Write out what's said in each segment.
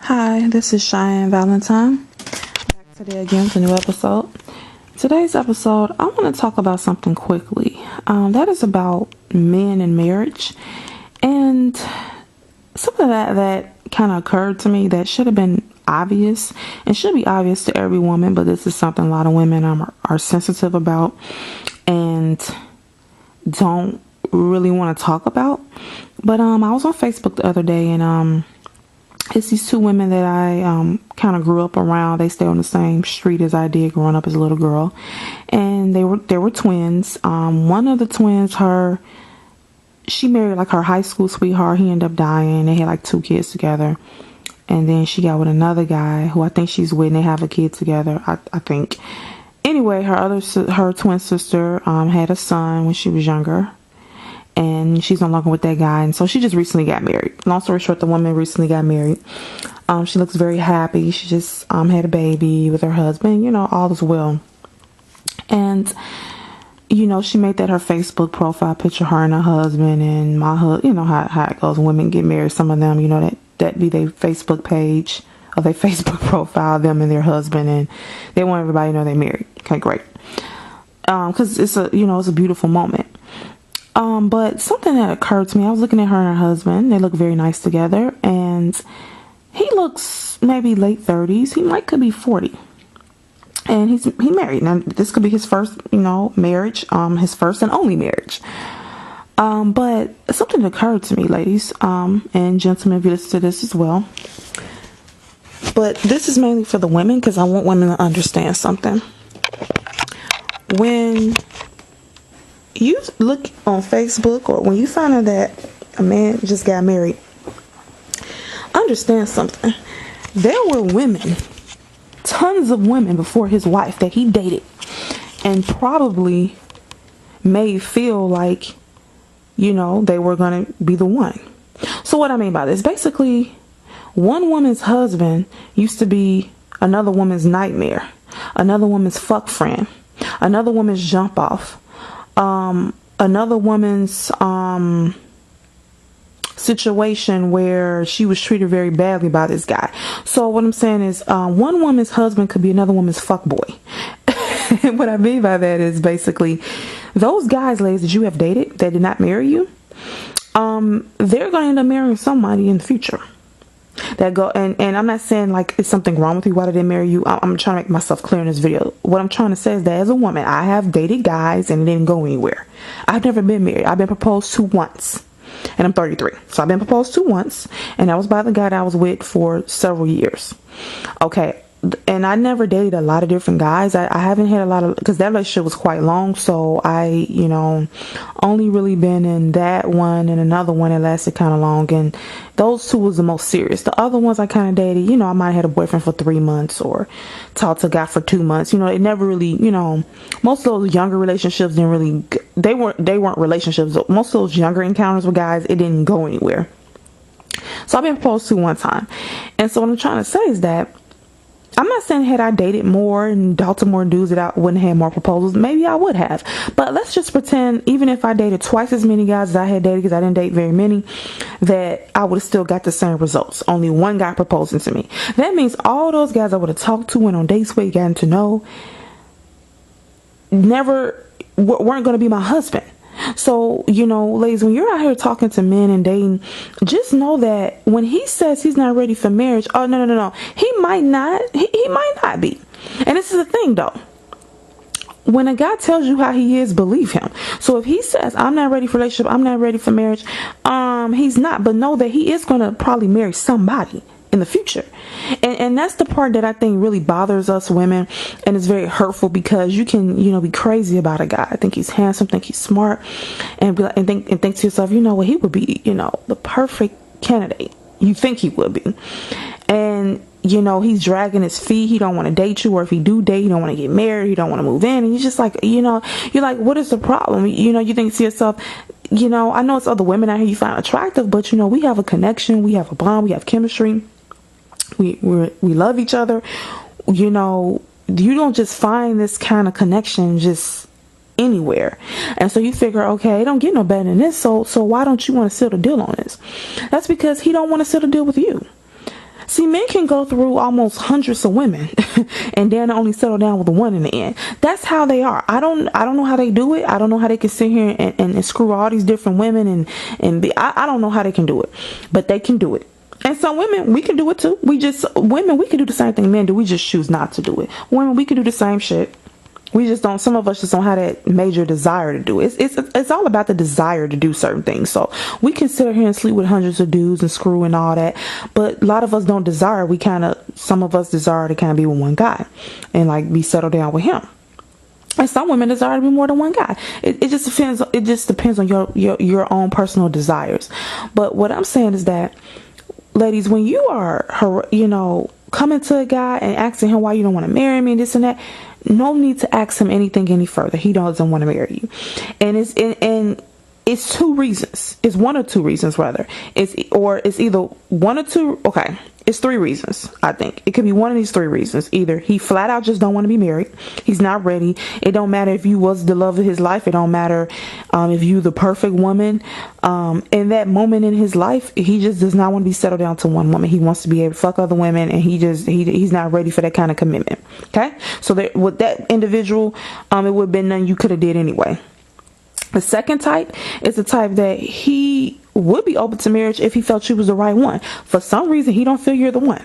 Hi, this is Cheyenne Valentine. Back today again with a new episode. Today's episode, I want to talk about something quickly. That is about men and marriage. And something that kind of occurred to me that should have been obvious and should be obvious to every woman, but this is something a lot of women are sensitive about and don't really want to talk about. But I was on Facebook the other day, and it's these two women that I kind of grew up around. They stay on the same street as I did growing up as a little girl, and they were twins. One of the twins, she married like her high school sweetheart. He ended up dying. They had like 2 kids together, and then she got with another guy who I think she's with, and they have a kid together, I think. Anyway, her twin sister had a son when she was younger, and she's no longer with that guy, and so she just recently got married. Long story short, the woman recently got married. She looks very happy. She just had a baby with her husband. All is well. And she made that her Facebook profile picture, her and her husband, and how it goes when women get married. Some of them, that be their Facebook page or their Facebook profile, them and their husband, and they want everybody to know they're married. Okay, great. Because it's a beautiful moment. But something that occurred to me, I was looking at her and her husband. They look very nice together, and he looks maybe late 30s. He could be 40. And he married. Now, this could be his first, marriage, his first and only marriage. But something that occurred to me, ladies, and gentlemen, if you listen to this as well. But this is mainly for the women, because I want women to understand something. When you look on Facebook, or when you find out that a man just got married, understand something. There were women, tons of women before his wife that he dated and probably made feel like, they were going to be the one. So what I mean by this, basically, one woman's husband used to be another woman's nightmare, another woman's fuck friend, another woman's jump off, another woman's situation where she was treated very badly by this guy. So what I'm saying is, one woman's husband could be another woman's fuckboy. And what I mean by that is basically those guys, ladies, that you have dated that did not marry you, they're going to end up marrying somebody in the future. And I'm not saying like it's something wrong with you why they didn't marry you. I'm trying to make myself clear in this video. What I'm trying to say is that as a woman, I have dated guys and it didn't go anywhere. I've never been married. I've been proposed to once, and I'm 33. So I've been proposed to once, and that was by the guy that I was with for several years. Okay. And I never dated a lot of different guys. I haven't had a lot of, because that relationship was quite long. So I, only really been in that one and another one that lasted kind of long. And those two was the most serious. The other ones I kind of dated, I might have had a boyfriend for 3 months or talked to a guy for 2 months. It never really, most of those younger relationships didn't really, they weren't relationships. Most of those younger encounters with guys, it didn't go anywhere. So I've been proposed to one time. And so what I'm trying to say is that I'm not saying had I dated more and talked to more dudes that I wouldn't have more proposals. Maybe I would have. But let's just pretend even if I dated twice as many guys as I had dated, because I didn't date very many, that I would have still got the same results. Only one guy proposing to me. That means all those guys I would have talked to, went on dates with, gotten to know, never weren't going to be my husband. So, ladies, when you're out here talking to men and dating, just know that when he says he's not ready for marriage, oh, no. He might not. He might not be. And this is the thing, though. When a guy tells you how he is, believe him. So if he says, I'm not ready for relationship, I'm not ready for marriage, he's not. But know that he is going to probably marry somebody in the future. And that's the part that I think really bothers us women, and it's very hurtful, because you can be crazy about a guy, think he's handsome, think he's smart, and think to yourself, he would be the perfect candidate. You think he would be, and he's dragging his feet. He don't want to date you, or if he do date, he don't want to get married, he don't want to move in, and you're just like, you're like, what is the problem? You think to yourself, I know it's other women out here you find attractive, but we have a connection, we have a bond, we have chemistry. We love each other. You don't just find this kind of connection just anywhere. And so you figure, okay, it don't get no better than this. So why don't you want to seal the deal on this? That's because he don't want to seal the deal with you. See, men can go through almost hundreds of women and then only settle down with one in the end. That's how they are. I don't know how they do it. I don't know how they can sit here and screw all these different women I don't know how they can do it, but they can do it. And some women, we can do it too. We can do the same thing men do. We just choose not to do it. Women, we can do the same shit. We just don't, some of us just don't have that major desire to do it. It's all about the desire to do certain things. So we can sit here and sleep with hundreds of dudes and screw and all that. But a lot of us don't desire. Some of us desire to kind of be with one guy and like be settled down with him. And some women desire to be more than one guy. It just depends. It just depends on your own personal desires. But what I'm saying is that, ladies, when you are, coming to a guy and asking him why you don't want to marry me and this and that, no need to ask him anything any further. He doesn't want to marry you. And it's two reasons. It's one or two reasons rather. It's either one or two. Okay. It's three reasons, I think. It could be one of these three reasons. Either he flat out just don't want to be married. He's not ready. It don't matter if you was the love of his life. It don't matter if you the perfect woman. In that moment in his life, he just does not want to be settled down to one woman. He wants to be able to fuck other women, and he's not ready for that kind of commitment. Okay? So with that individual, it would have been nothing you could have did anyway. The second type is the type that he would be open to marriage if he felt you was the right one. For some reason, he don't feel you're the one.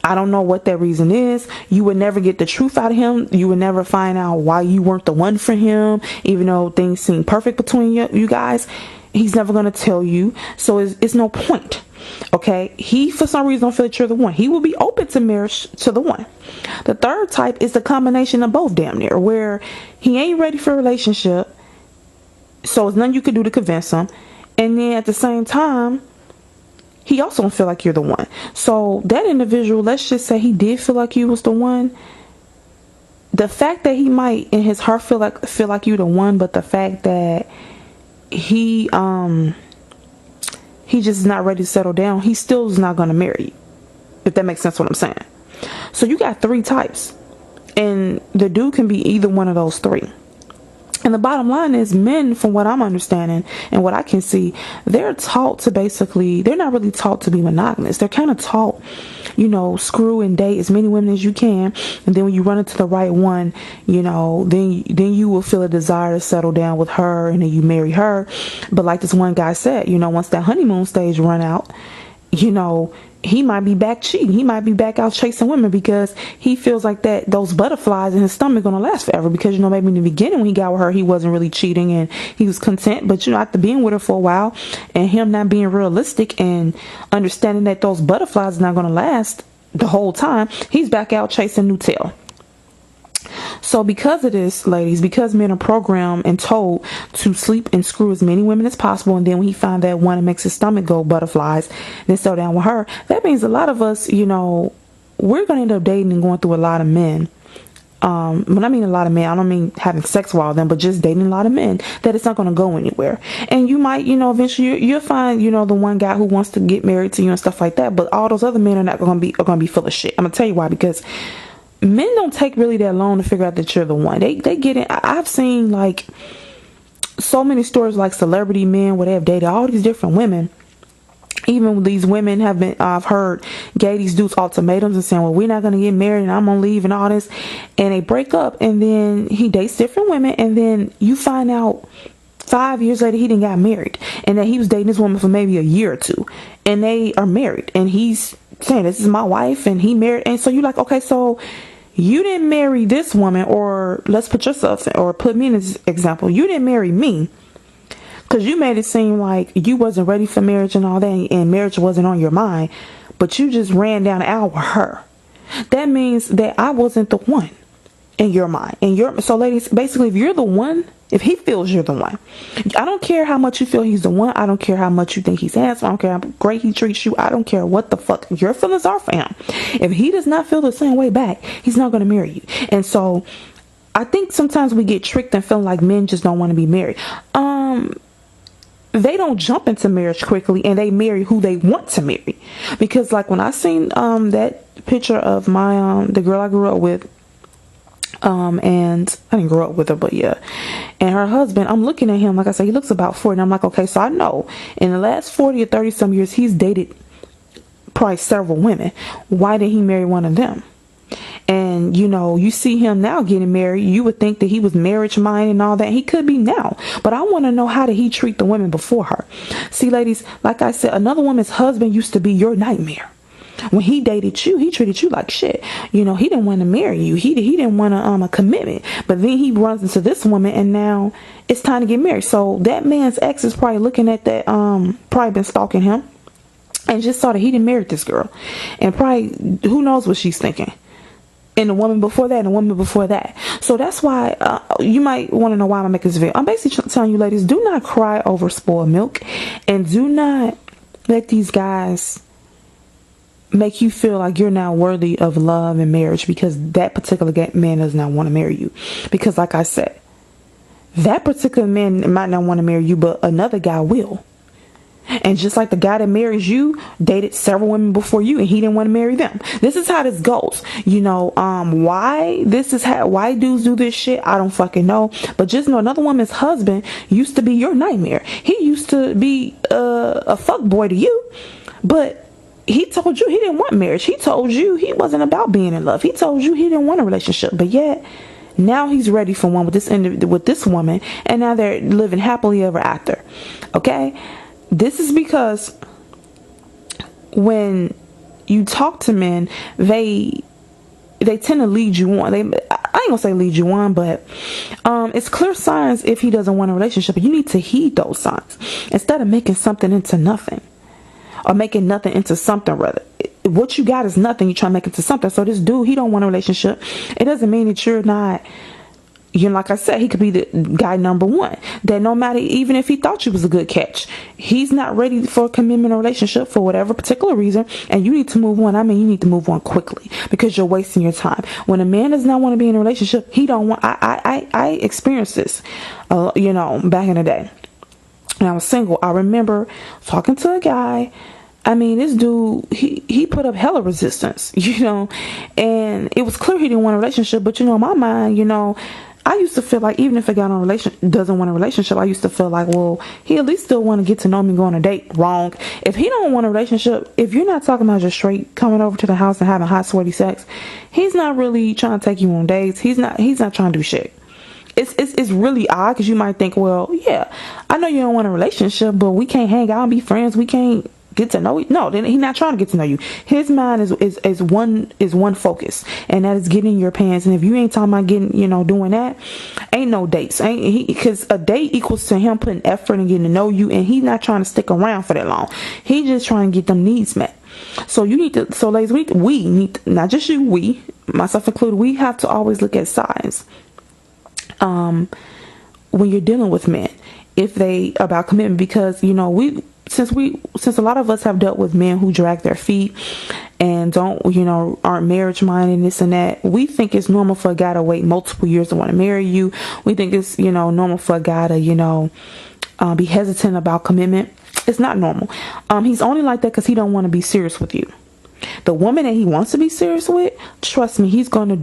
I don't know what that reason is. You would never get the truth out of him. You would never find out why you weren't the one for him, even though things seem perfect between you guys. He's never going to tell you. So it's no point. Okay, he for some reason don't feel that you're the one. He will be open to marriage to the one. The third type is the combination of both, damn near, where he ain't ready for a relationship. So it's nothing you could do to convince him. And then at the same time, he also don't feel like you're the one. So that individual, let's just say he did feel like you was the one. The fact that he might in his heart feel like you the one, but the fact that he just is not ready to settle down, he still is not going to marry you. If that makes sense what I'm saying. So you got three types. And the dude can be either one of those three. And the bottom line is, men, from what I'm understanding and what I can see, they're taught to they're not really taught to be monogamous. They're kind of taught, screw and date as many women as you can. And then when you run into the right one, then you will feel a desire to settle down with her and then you marry her. But like this one guy said, once that honeymoon stage run out, he might be back cheating. He might be back out chasing women because he feels like those butterflies in his stomach gonna last forever. Because maybe in the beginning when he got with her, he wasn't really cheating and he was content. But after being with her for a while and him not being realistic and understanding that those butterflies are not gonna last the whole time, he's back out chasing new tail. So because of this, ladies, because men are programmed and told to sleep and screw as many women as possible, and then when he find that one that makes his stomach go butterflies, then settle down with her, that means a lot of us, we're going to end up dating and going through a lot of men. When I mean a lot of men, I don't mean having sex with all of them, but just dating a lot of men, that it's not going to go anywhere. And you might, eventually you'll find, the one guy who wants to get married to you and stuff like that, but all those other men are going to be full of shit. I'm going to tell you why, because men don't take really that long to figure out that you're the one. They get in. I've seen like so many stories like celebrity men where they have dated all these different women. Even these women have been, I've heard, gave these dudes ultimatums and saying, well, we're not going to get married and I'm going to leave and all this. And they break up and then he dates different women. And then you find out 5 years later, he didn't got married and that he was dating this woman for maybe a year or two and they are married and he's saying, this is my wife and he married. And so you're like, okay, so you didn't marry this woman, or let's put yourself or put me in this example. You didn't marry me because you made it seem like you wasn't ready for marriage and all that, and marriage wasn't on your mind, but you just ran down the aisle with her. That means that I wasn't the one in your mind. So ladies, basically, if you're the one, if he feels you're the one, I don't care how much you feel he's the one. I don't care how much you think he's handsome. I don't care how great he treats you. I don't care what the fuck your feelings are for him. If he does not feel the same way back, he's not going to marry you. And so I think sometimes we get tricked and feeling like men just don't want to be married. They don't jump into marriage quickly and they marry who they want to marry. Because like when I seen that picture of my the girl I grew up with, and I didn't grow up with her, but yeah, and her husband, I'm looking at him, like I said, he looks about 40, and I'm like, okay, so I know in the last 40 or 30 some years he's dated probably several women. Why did he marry one of them? And you know, you see him now getting married, you would think that he was marriage minded and all that. He could be now, but I want to know, how did he treat the women before her? See, ladies, like I said, another woman's husband used to be your nightmare. When he dated you, he treated you like shit. You know, he didn't want to marry you. He didn't want a commitment. But then he runs into this woman, and now it's time to get married. So that man's ex is probably looking at that, probably been stalking him, and just saw that he didn't marry this girl, and probably who knows what she's thinking. And the woman before that, and the woman before that. So that's why you might want to know why I'm making this video. I'm basically telling you, ladies, do not cry over spoiled milk, and do not let these guys make you feel like you're not worthy of love and marriage, because that particular man does not want to marry you. Because like I said, that particular man might not want to marry you, but another guy will. And just like the guy that marries you dated several women before you, and he didn't want to marry them. This is how this goes. You know, why dudes do this shit, I don't fucking know. But just know, another woman's husband used to be your nightmare. He used to be a fuck boy to you, but he told you he didn't want marriage. He told you he wasn't about being in love. He told you he didn't want a relationship. But yet now he's ready for one with this woman, and now they're living happily ever after. Okay? This is because when you talk to men, they tend to lead you on. I ain't gonna say lead you on, but it's clear signs if he doesn't want a relationship. You need to heed those signs instead of making something into nothing, or making nothing into something. Rather, what you got is nothing. You try to make it into something. So this dude, he don't want a relationship. It doesn't mean that you're not. You know, like I said, he could be the guy number one. That no matter, even if he thought you was a good catch, he's not ready for a commitment or relationship for whatever particular reason, and you need to move on. I mean, you need to move on quickly, because you're wasting your time. When a man does not want to be in a relationship, he don't want. I experienced this, you know, back in the day when I was single. I remember talking to a guy. I mean, this dude, he put up hella resistance, you know, and it was clear he didn't want a relationship. But you know, in my mind, you know, I used to feel like even if a guy doesn't want a relationship, I used to feel like, well, he at least still want to get to know me, go on a date. Wrong. If he don't want a relationship, if you're not talking about just straight coming over to the house and having hot, sweaty sex, he's not really trying to take you on dates. He's not trying to do shit. It's really odd, because you might think, well, yeah, I know you don't want a relationship, but we can't hang out and be friends. We can't get to know you. No, then he's not trying to get to know you. His mind is one focus, and that is getting in your pants. And if you ain't talking about getting, you know, doing that, ain't no dates. Because a date equals to him putting effort and getting to know you, and he's not trying to stick around for that long. He just trying to get them needs met. So you need to. So ladies, we need to, not just you, we, myself included, we have to always look at signs. When you're dealing with men, if they about commitment, because you know since a lot of us have dealt with men who drag their feet and don't, you know, aren't marriage minded and this and that, we think it's normal for a guy to wait multiple years to want to marry you. We think it's, you know, normal for a guy to, you know, be hesitant about commitment. It's not normal. He's only like that because he don't want to be serious with you. The woman that he wants to be serious with, trust me, he's gonna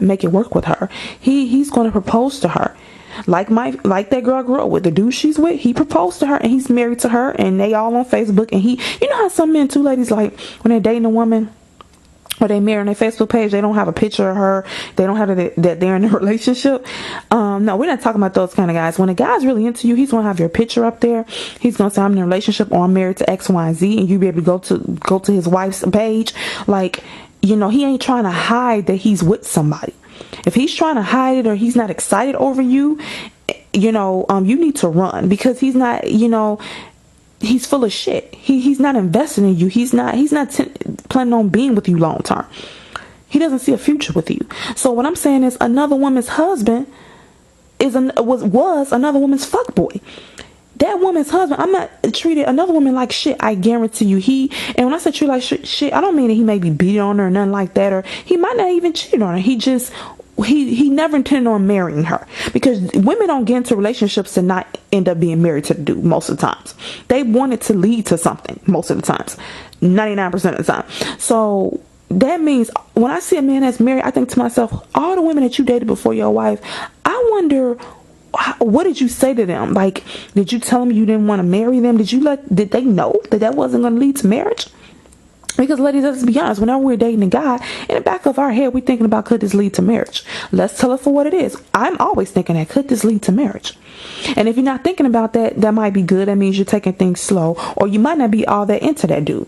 make it work with her. He's gonna propose to her. Like that girl I grew up with, the dude she's with, he proposed to her and he's married to her, and they all on Facebook. And you know how some men too, ladies, like when they're dating a woman or they marry on their Facebook page, they don't have a picture of her, they don't have that they're in a relationship. No, we're not talking about those kind of guys. When a guy's really into you, he's gonna have your picture up there. He's gonna say, I'm in a relationship, or I'm married to X, Y, and Z, and you be able to go to his wife's page. Like, you know, he ain't trying to hide that he's with somebody. If he's trying to hide it, or he's not excited over you, you know, you need to run, because he's not, you know, he's full of shit. He's not investing in you. He's not planning on being with you long term. He doesn't see a future with you. So what I'm saying is, another woman's husband was another woman's fuckboy. That woman's husband, I'm not treated another woman like shit. I guarantee you. And when I say treat like shit, I don't mean that he may be beating on her or nothing like that, or he might not even cheat on her. He never intended on marrying her, because women don't get into relationships to not end up being married to the dude most of the times. They want it to lead to something most of the times, 99% of the time. So that means when I see a man that's married, I think to myself, all the women that you dated before your wife, I wonder what did you say to them? Like, did you tell them you didn't want to marry them? Did they know that wasn't going to lead to marriage? Because ladies, let's be honest, whenever we're dating a guy, in the back of our head, we're thinking about, could this lead to marriage? Let's tell it for what it is. I'm always thinking that, could this lead to marriage? And if you're not thinking about that, that might be good. That means you're taking things slow, or you might not be all that into that dude.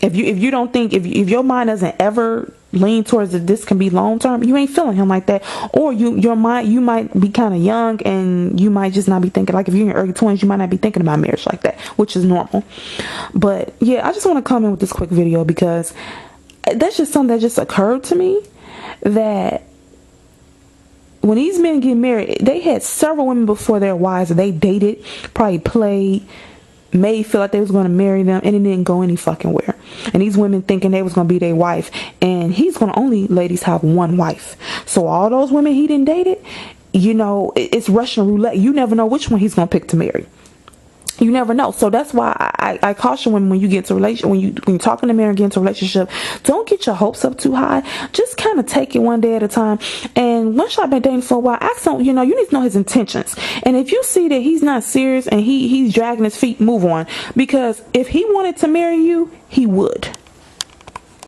If you don't think, if your mind doesn't ever lean towards that this can be long term, you ain't feeling him like that. Or your mind, you might be kind of young and you might just not be thinking, like if you're in your early 20s, you might not be thinking about marriage like that, which is normal. But yeah, I just want to come in with this quick video because that's just something that just occurred to me, that when these men get married, they had several women before their wives that they dated, probably played, made feel like they was going to marry them, and it didn't go any fucking where. And these women thinking they was going to be their wife, and he's going to only, ladies, have one wife. So all those women he didn't dated, you know, it's Russian roulette. You never know which one he's going to pick to marry. You never know. So that's why I caution women, when you get into when you're talking to men and get into a relationship, don't get your hopes up too high. Just kind of take it one day at a time. And once y'all been dating for a while, ask him, you know, you need to know his intentions. And if you see that he's not serious and he's dragging his feet, move on. Because if he wanted to marry you, he would.